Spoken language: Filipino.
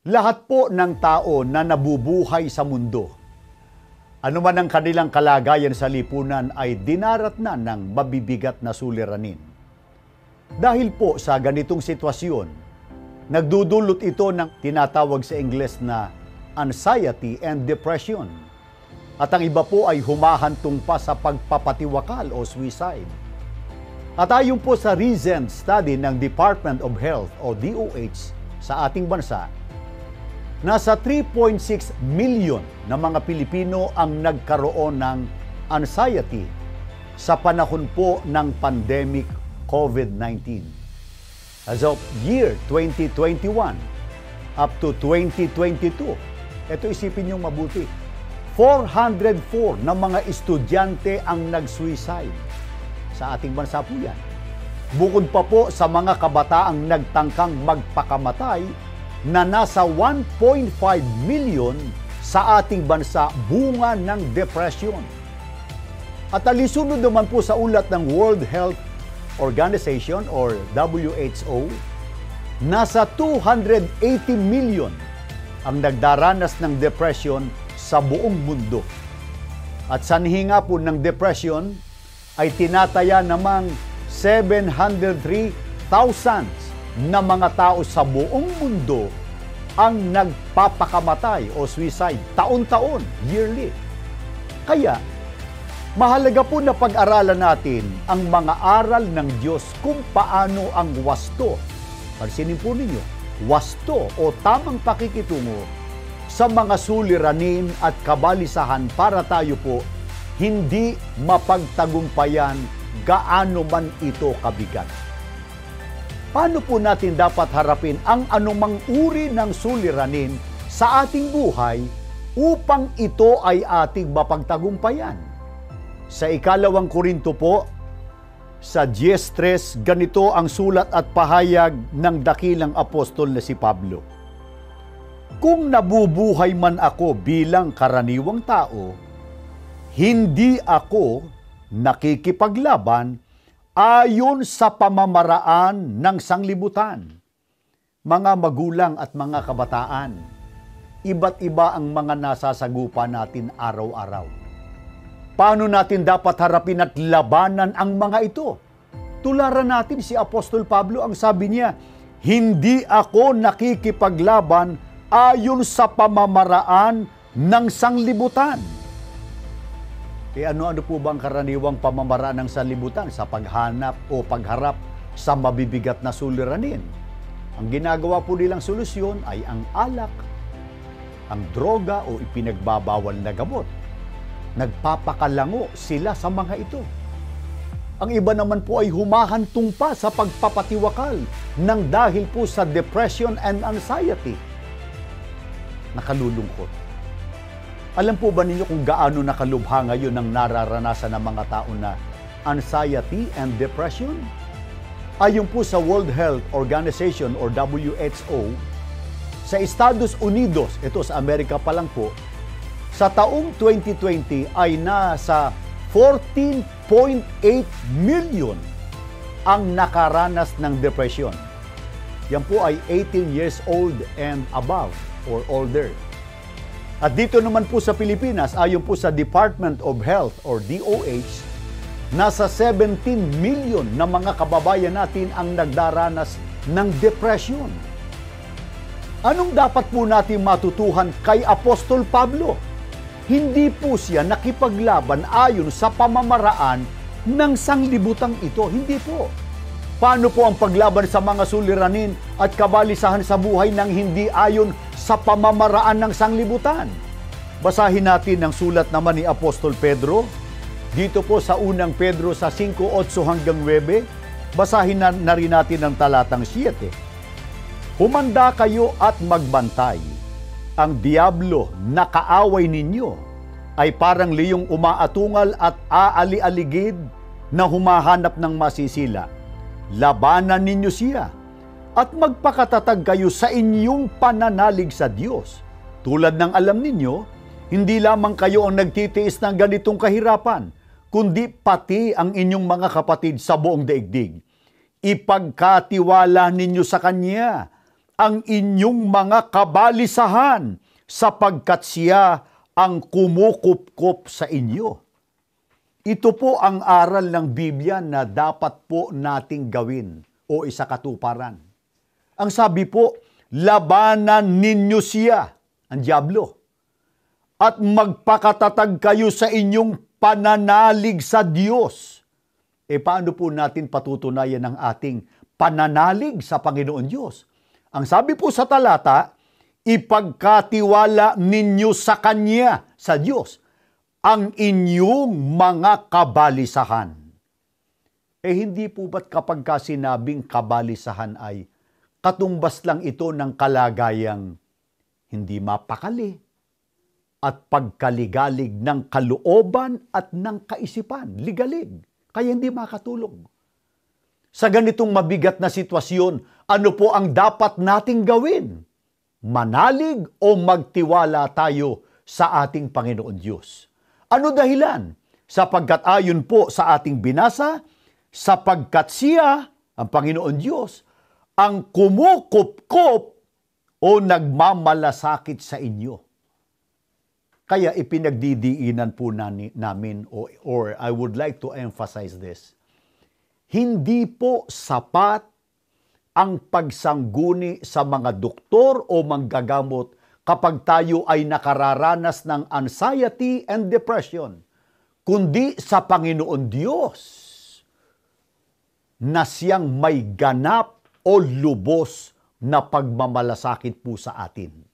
Lahat po ng tao na nabubuhay sa mundo, ano man ang kanilang kalagayan sa lipunan ay dinaratnan ng mabibigat na suliranin. Dahil po sa ganitong sitwasyon, nagdudulot ito ng tinatawag sa Ingles na anxiety and depression. At ang iba po ay humahantong pa sa pagpapatiwakal o suicide. At ayon po sa recent study ng Department of Health o DOH sa ating bansa, nasa 3.6 million na mga Pilipino ang nagkaroon ng anxiety sa panahon po ng pandemic COVID-19. As of year 2021 up to 2022, ito isipin niyong mabuti, 404 na mga estudyante ang nag-suicide. Sa ating bansa po yan. Bukod pa po sa mga kabataang nagtangkang magpakamatay na nasa 1.5 million sa ating bansa bunga ng depression. At alisunod naman po sa ulat ng World Health Organization or WHO, nasa 280 million ang nagdaranas ng depression sa buong mundo. At sanhi nga po ng depression ay tinataya namang 703,000 na mga tao sa buong mundo ang nagpapakamatay o suicide taon-taon, yearly. Kaya, mahalaga po na pag-aralan natin ang mga aral ng Diyos kung paano ang wasto, pansinin po ninyo, wasto o tamang pakikitungo sa mga suliranin at kabalisahan para tayo po hindi mapagtagumpayan gaano man ito kabigat. Paano po natin dapat harapin ang anumang uri ng suliranin sa ating buhay upang ito ay ating mapagtagumpayan? Sa ikalawang Korinto po, sa 10:3, ganito ang sulat at pahayag ng dakilang apostol na si Pablo. Kung nabubuhay man ako bilang karaniwang tao, hindi ako nakikipaglaban ayon sa pamamaraan ng sanglibutan. Mga magulang at mga kabataan, iba't iba ang mga nasasagupa natin araw-araw. Paano natin dapat harapin at labanan ang mga ito? Tularan natin si Apostol Pablo, ang sabi niya, hindi ako nakikipaglaban ayon sa pamamaraan ng sanglibutan. Ano po bang karaniwang pamamaraan ng sanlibutan sa paghanap o pagharap sa mabibigat na suliranin? Ang ginagawa po nilang solusyon ay ang alak, ang droga o ipinagbabawal na gamot. Nagpapakalango sila sa mga ito. Ang iba naman po ay humahantong pa sa pagpapatiwakal ng dahil po sa depression and anxiety. Nakalulungkot. Alam po ba ninyo kung gaano nakalubha ngayon ang nararanasan ng mga tao na anxiety and depression? Ayon po sa World Health Organization or WHO, sa Estados Unidos, ito sa Amerika pa lang po, sa taong 2020 ay nasa 14.8 million ang nakaranas ng depression. Yan po ay 18 years old and above or older. At dito naman po sa Pilipinas, ayon po sa Department of Health or DOH, nasa 17 million na mga kababayan natin ang nagdaranas ng depression. Anong dapat po natin matutuhan kay Apostol Pablo? Hindi po siya nakipaglaban ayon sa pamamaraan ng sanglibutang ito. Hindi po. Paano po ang paglaban sa mga suliranin at kabalisahan sa buhay nang hindi ayon sa pamamaraan ng sanglibutan? Basahin natin ang sulat naman ni Apostol Pedro. Dito po sa unang Pedro sa 5:8 hanggang 9, basahin na rin natin ang talatang 7. Humanda kayo at magbantay. Ang diablo na kaaway ninyo ay parang liyong umaatungal at aali-aligid na humahanap ng masisila. Labanan ninyo siya at magpakatatag kayo sa inyong pananalig sa Diyos. Tulad ng alam ninyo, hindi lamang kayo ang nagtitiis ng ganitong kahirapan, kundi pati ang inyong mga kapatid sa buong daigdig. Ipagkatiwala ninyo sa Kanya ang inyong mga kabalisahan sapagkat siya ang kumukupkop sa inyo. Ito po ang aral ng Biblia na dapat po nating gawin o isakatuparan. Ang sabi po, labanan ninyo siya, ang diablo, at magpakatatag kayo sa inyong pananalig sa Diyos. Paano po natin patutunayan ang ating pananalig sa Panginoon Diyos? Ang sabi po sa talata, ipagkatiwala ninyo sa Kanya, sa Diyos, ang inyong mga kabalisahan. Hindi po ba't kapag sinabing kabalisahan ay katumbas lang ito ng kalagayang hindi mapakali at pagkaligalig ng kalooban at ng kaisipan, ligalig, kaya hindi makatulog. Sa ganitong mabigat na sitwasyon, ano po ang dapat nating gawin? Manalig o magtiwala tayo sa ating Panginoon Diyos? Ano dahilan? Sapagkat ayon po sa ating binasa, sapagkat siya, ang Panginoon Diyos, ang kumukupkop o nagmamalasakit sa inyo. Kaya ipinagdidiinan po namin or I would like to emphasize this. Hindi po sapat ang pagsangguni sa mga doktor o manggagamot kapag tayo ay nakararanas ng anxiety and depression, kundi sa Panginoon Diyos na siyang may ganap o lubos na pagmamalasakit po sa atin.